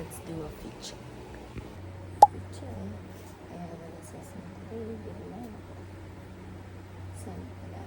Let's do a feature. Feature. I have an assessment today. Good night. Saan pala?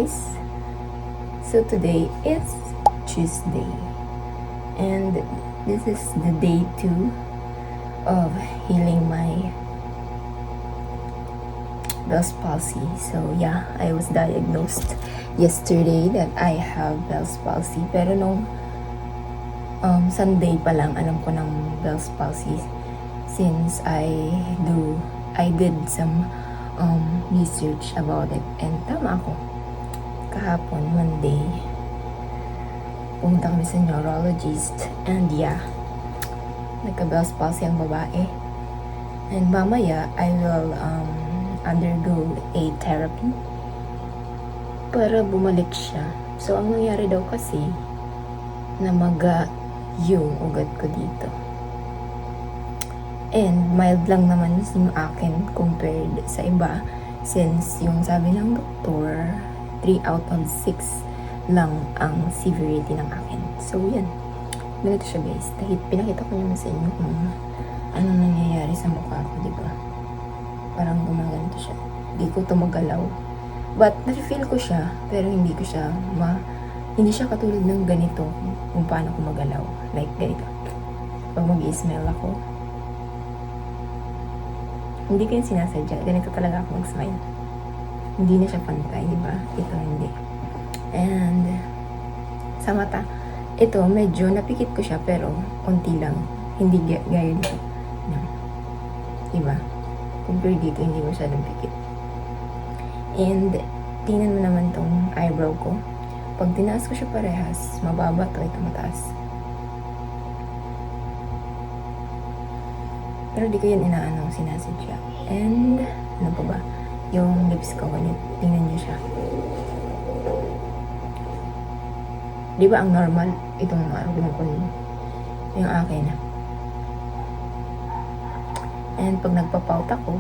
guys. So today is Tuesday and this is the day 2 of healing my Bell's palsy. So yeah, I was diagnosed yesterday that I have Bell's palsy, pero nung Sunday pa lang alam ko ng Bell's palsy since I did some research about it, and tama ako. Kahapon, Monday, pumunta kami sa neurologist, and yeah, nagka-Bell's palsy ang babae. And mamaya, I will undergo a therapy para bumalik siya. So, ang nangyari daw kasi, namaga yung ugat ko dito. And mild lang naman yung akin compared sa iba, since yung sabi ng doktor, 3 out of 6 lang ang severity ng akin. So, yan. Ganito siya, guys. Pinakita ko naman sa inyo kung ano nangyayari sa mukha ko, diba? Parang gumaganto siya. Hindi ko tumagalaw. But, nafe-feel ko siya, pero hindi ko siya hindi siya katulad ng ganito kung paano ko magalaw. Like, ganito. Pag mag-i-smile ako, hindi ko yung sinasadya. Ganito talaga ako mag-smile. Hindi na siya pantay, di ba? Ito hindi. And sa mata, ito medyo napikit ko siya pero konti lang. Hindi gaya dito. No. Di ba? Compare dito, hindi masyadong pikit. And tingnan mo naman tong eyebrow ko. Pag tinaas ko siya parehas, mababa to, ito mataas. Pero di ko yan inaano, sinasadya. And ano pa ba? Yung lips ko, tingnan niyo siya. Di ba ang normal? Itong yung akin. And pag nagpapout ako,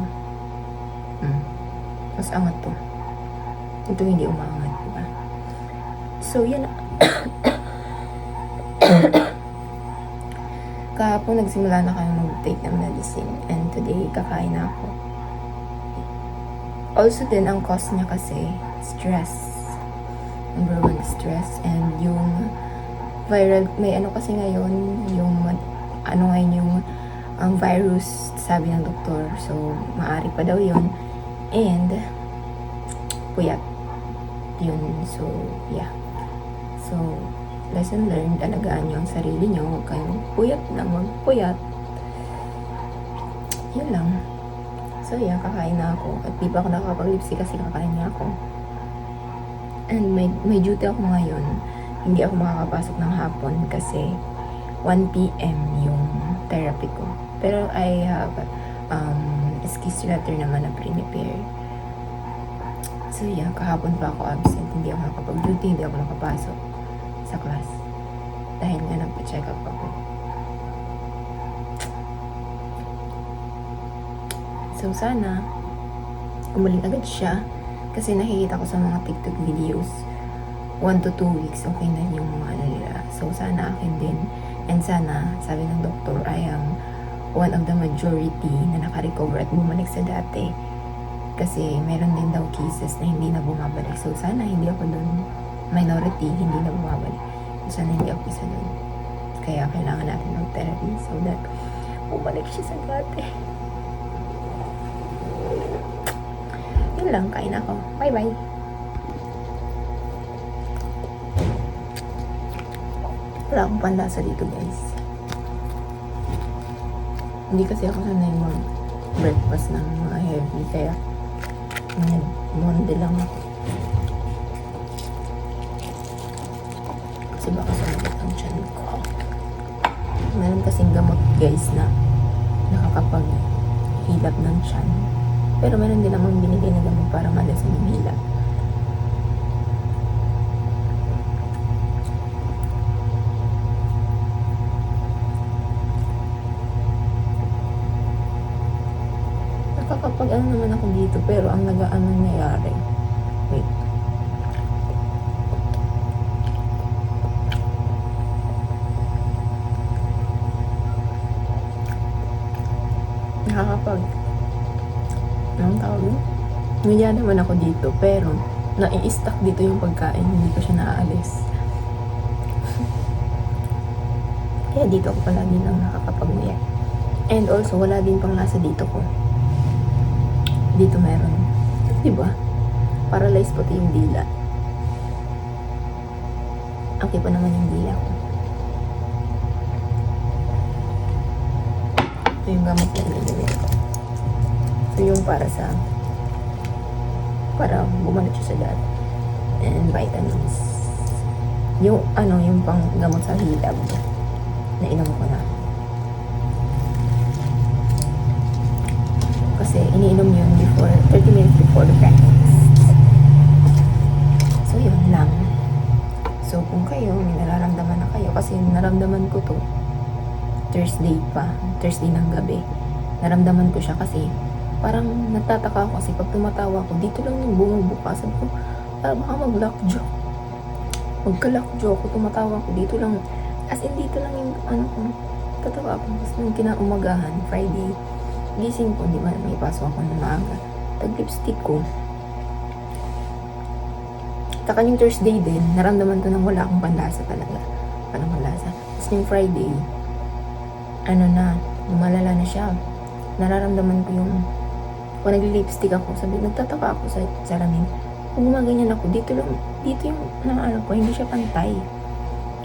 mas angat to. Ito hindi umangat, di ba? So, yan. Kahapon nagsimula na kayo mag-take ng medicine. And today, kakain na ako. Also din, ang cause niya kasi, stress. Number 1, stress. And yung viral, may ano kasi ngayon, yung virus, sabi ng doktor. So, maari pa daw yun. And, puyat. Yun. So, yeah. So, lesson learned, alagaan nyo ang sarili nyo. Huwag kayong puyat na magpuyat. Yun lang. So, yeah, kakain na ako. At di pa ako nakakapag-lipstick kasi kakain na ako. And may duty ako ngayon. Hindi ako makakapasok ng hapon kasi 1 p.m. yung therapy ko. Pero I have excuse letter naman na prepare. So, yeah, kahapon pa ako absent. Hindi ako nakapag-duty, hindi ako nakapasok sa class. Dahil nga nagpa-check up ako. So, sana gumaling agad siya kasi nakikita ko sa mga TikTok videos 1 to 2 weeks okay na yung mga ano nila. So, sana akin din. And sana, sabi ng doktor, I am one of the majority na naka-recover at bumalik sa dati. Kasi meron din daw cases na hindi na bumabalik. So, sana hindi ako dun. Minority, hindi na bumabalik. So, sana hindi ako isa dun. Kaya kailangan natin ng therapy so that bumalik siya sa dati. Yun lang, kain ako. Bye-bye. Wala akong panlasa dito, guys. Hindi kasi ako sanay mag-breakfast ng mga heavy, kaya nag-monde lang ako. Kasi baka sumagot ang tiyan ko. Meron kasing gamot, guys, na nakakapag-hilap ng tiyan. Pero meron din namang binigay na gamot para malas ang hilap. Nakakapag-ano naman ako dito, pero ang nangyayari. Wait. Nakakapag anong tawag yun? Nguya naman ako dito, pero nai-stack dito yung pagkain, hindi ko siya naaalis. Kaya dito ako palagi lang nakakapag-uwi. And also, wala din pang lasa dito ko. Dito meron. Diba? Paralyzed pati yung dila. Okay pa naman yung dila ko. Ito yung gamot na iniinom ko. Ito yung para bumalik siya sa dad. And vitamins. Yung yung pang gamot sa hilab na inom ko na. Kasi iniinom yun 30 minutes before the practice. So yun lang. So kung kayo, may nararamdaman na kayo, kasi naramdaman ko to Thursday ng gabi. Naramdaman ko siya kasi parang nagtataka ako kasi pag tumatawa ko, dito lang yung bumubuka. Sabi ko, baka mag-lockjaw. Magka-lockjaw ako, tumatawa ko. Dito lang, as in dito lang yung ko. Tatawa ako. Tapos nung kinaumagahan, Friday, gising ko, di ba, may pasok ako na maaga. Tag-lipstick ko. Taka yung Thursday din, naramdaman ko nang wala akong panlasa talaga. Walang panlasa. Tapos yung Friday, lumalala na siya. Nararamdaman ko yung, kung nag-lipstick ako, sabi, nagtataka ako sa salamin. Kung gumaganyan ako, dito yung, ko, hindi siya pantay.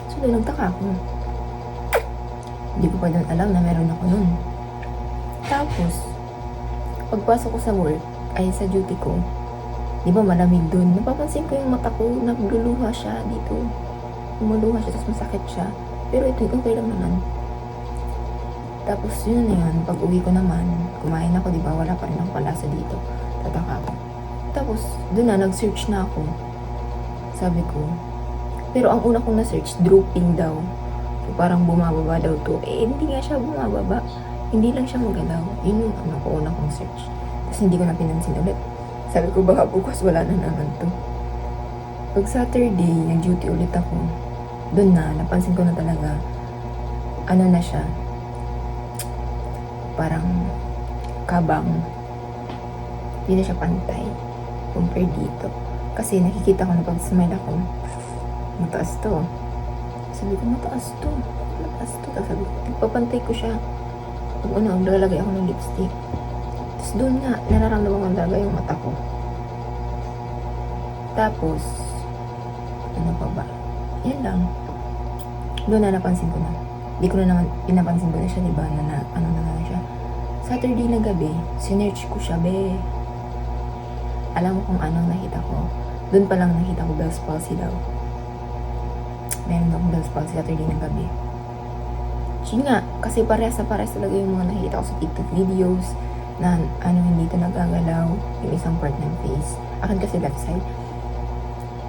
So, doon nagtaka ako. Hindi ko pa doon alam na meron ako nun. Tapos, pagpasok ko sa work, ay sa duty ko, di ba malamig doon, napapansin ko yung mata ko, nagluluha siya dito. Lumuluha siya, tapos masakit siya. Pero ito, okay lang naman. Tapos yun na yun, pag uwi ko naman, kumain ako, di ba, wala pa rin akong palasa dito. Tataka ako. Tapos, doon na, nag-search na ako. Sabi ko, pero ang una kong na-search, drooping daw. So, parang bumababa daw to. Hindi nga siya bumababa. Hindi lang siya magalaw. Yun yung una kong search. Tapos hindi ko na pinansin ulit. Sabi ko, baka bukas wala na naman to. Pag Saturday, nag-duty ulit ako. Doon na, napansin ko na talaga, na siya, parang kabang. Hindi na siya pantay compare dito. Kasi nakikita ko na pag smile ako, mataas to. Sabi ko, mataas to. Tapos sabi ko, ipapantay ko siya. Pag lalagay ako ng lipstick. Tapos doon nga, nararamdaman ko talaga yung mata ko. Tapos, ano pa ba? Yan lang. Doon na napansin ko na. Di ko na naman, pinapansin ko na siya, diba? Na siya. Saturday na gabi, sinearch ko siya, be. Alam mo kung anong nakita ko. Doon pa lang nakita ko Bell's palsy daw. Meron akong Bell's palsy Saturday na gabi. Yun nga, kasi parehas talaga yung mga nakita ko sa TikTok videos na hindi ito nagagalaw, yung isang part ng face. Akin kasi left side.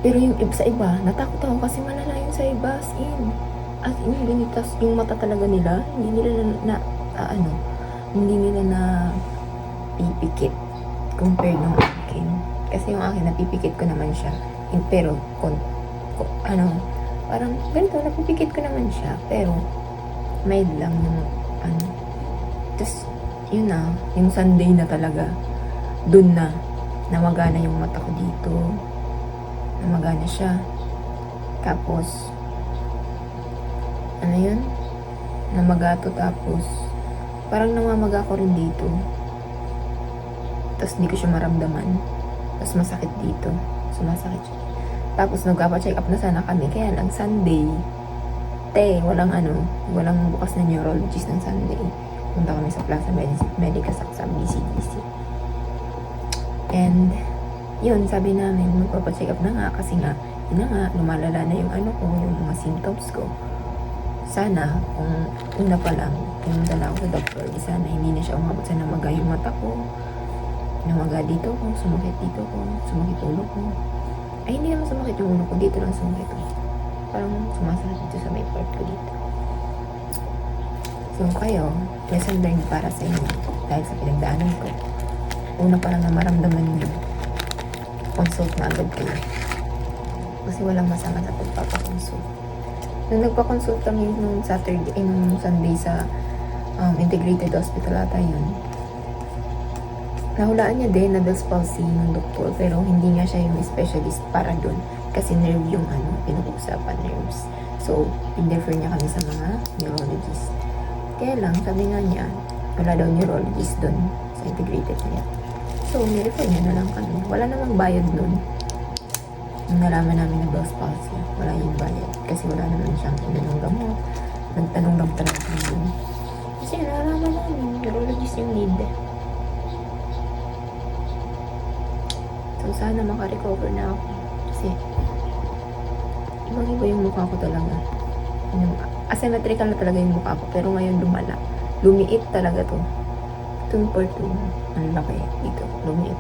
Pero yung sa iba, natakot ako kasi malala yung sa iba, as in, ganito, yung mata talaga nila, hindi nila hindi nila na pipikit compared ng akin. Kasi yung akin, napipikit ko naman siya. Pero, parang ganito, napipikit ko naman siya. Pero, mild lang yung Tapos, yun na, yung Sunday na talaga, dun na, namagana yung mata ko dito. Namagana siya. Tapos, namagato, tapos, parang namamaga ko rin dito. Tapos, di ko siya maramdaman. Tapos, masakit dito. Sumasakit siya. Tapos, nagpapa-check up na sana kami. Kaya lang, Sunday, walang bukas na neurologist ng Sunday. Punta kami sa Plaza Medica sa BCDC. And, yun, sabi namin, magpapacheck up na nga kasi nga, lumalala na yung yung mga symptoms ko. Sana, kung una pa lang, pumunta na ako sa doctor, sana hindi na siya umabot sa namaga yung mata ko. Namaga dito ko, sumakit dito ko, sumakit ulo ko. Ay, hindi naman sumakit yung ulo ko, dito lang sumakit ko. Parang sumasakit dito sa may part ko dito. So, kayo, lesson learned para sa inyo dahil sa pinagdaanan ko. Una pa lang na maramdaman nyo, consult na agad kayo. Kasi walang masama sa pagpapakonsult. Nung nagpa-consult kami nung Sunday sa Integrated Hospital ata yun. nahulaan niya din na Bell's palsy ng doktor, pero hindi nga siya yung specialist para dun. Kasi nerve yung pinag-uusapan, nerves. So, in-refer niya kami sa mga neurologist. Kaya lang, sabi nga niya, wala daw neurologist dun sa integrated niya. So, nirefer niya na lang kami. Wala namang bayad nun. Nung nalaman namin na Bell's palsy, wala yung bayad. Kasi wala naman siyang inanong gamot. Nagtanong lang talaga kami dun. Kasi nalaman namin, neurologist yung need. So, sana makarecover na ako. Kasi, ibang-iba yung mukha ko talaga. Asymmetrical na talaga yung mukha ko. Pero ngayon lumala. Lumiit talaga to. Itong part 2. Ang laki dito. Lumiit.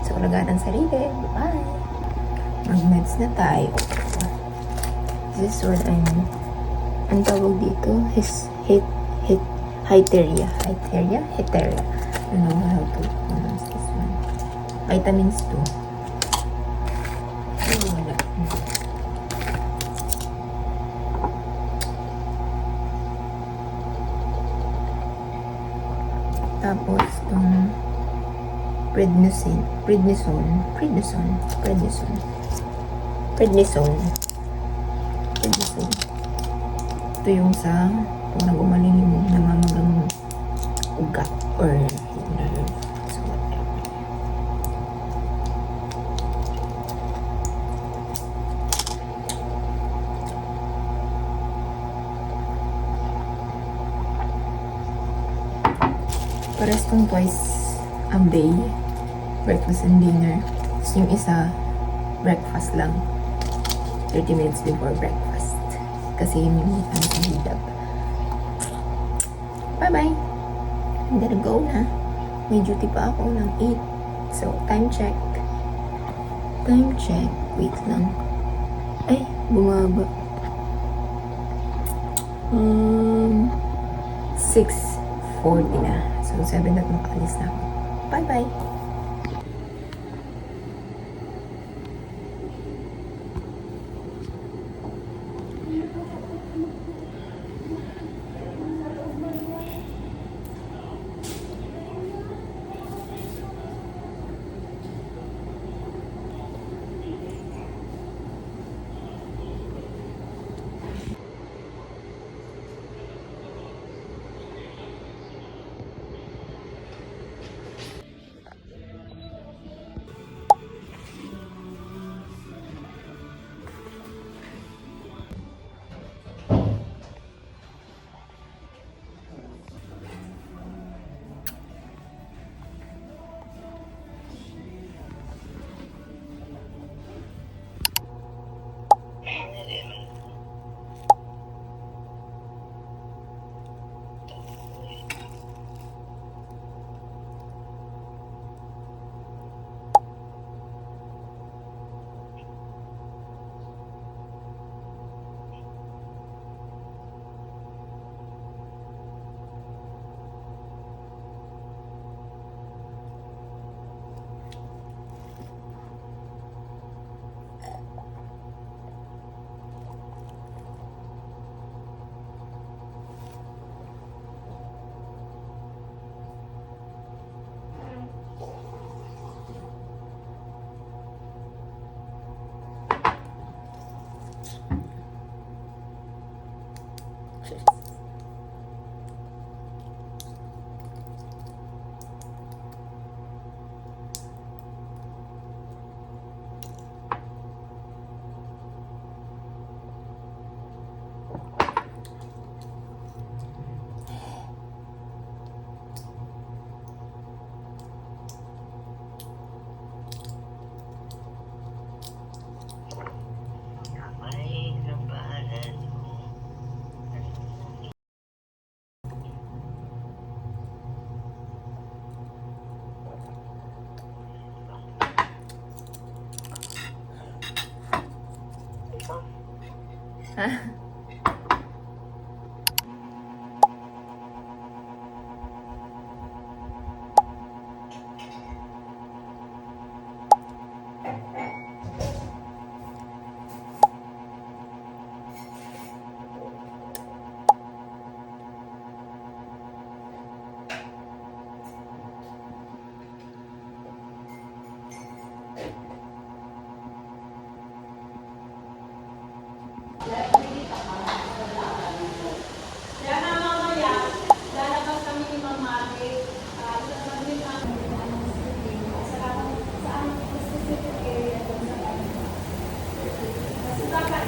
So, alagaan ang sarili. Bye! Mag-meds na tayo. This is what ang tawag dito is Heteria. I don't know how to pronounce this one. Vitamins 2. Ay, wala. Tapos, itong prednisone. Ito yung sa kung nagumaling yung namamagang ugat or nerve. So, whatever. Pares tong twice a day, breakfast and dinner. Tapos yung isa, breakfast lang. 30 minutes before breakfast. Kasi yun yung sa hidab. Bye-bye! I'm gonna go na. May duty pa ako ng 8. So, time check. Wait lang. Ay, bumaba. 6:40 na. So, 7 at makaalis na ako. Bye-bye! Ha?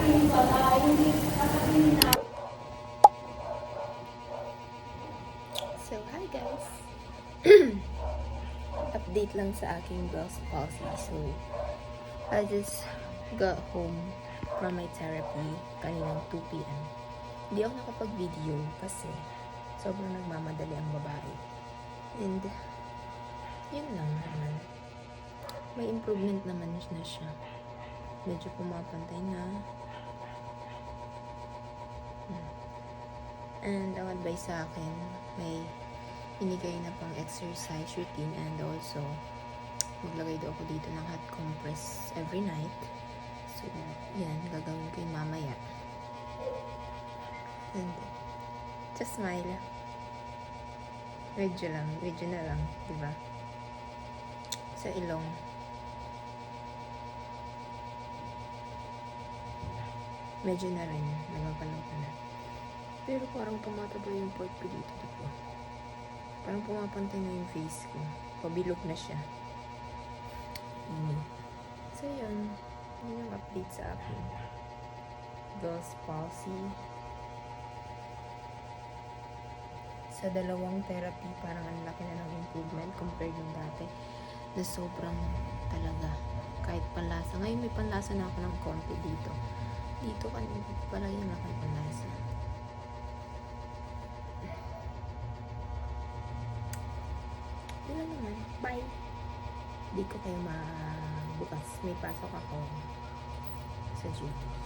So, hi guys! Update lang sa aking Bell's palsy. So, I just got home from my therapy kaninang 2 p.m. Hindi ako nakapag-video kasi sobrang nagmamadali ang babae. And, yun lang naman. May improvement naman na siya. Medyo pumapantay na. And ang advice sa akin, may binigay na pang exercise routine and also maglagay daw ako dito ng hot compress every night. So, yan, gagawin ko yung mamaya. And, just smile. Medyo na lang, diba? Sa ilong. Medyo na rin, nagapalaw ka na. Pero parang tumataba yung part ko dito, diba? Parang pumapantay na yung face ko. Pabilog na siya. So, yun. Yun yung update sa akin. Bell's palsy. Sa dalawang therapy, parang ang laki na ng improvement compared nung dati. Na sobrang talaga. Kahit panlasa. Ngayon may panlasa na ako ng konti dito. Dito kanina pala yung laki ng panlasa. Yun lang naman. Bye! Di ko kayo bukas. May pasok ako sa duty.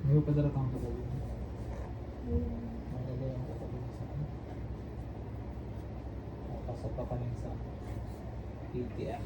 May padala kang padala. Malagay ang padala sa akin. Pasok ka pa rin sa ATM.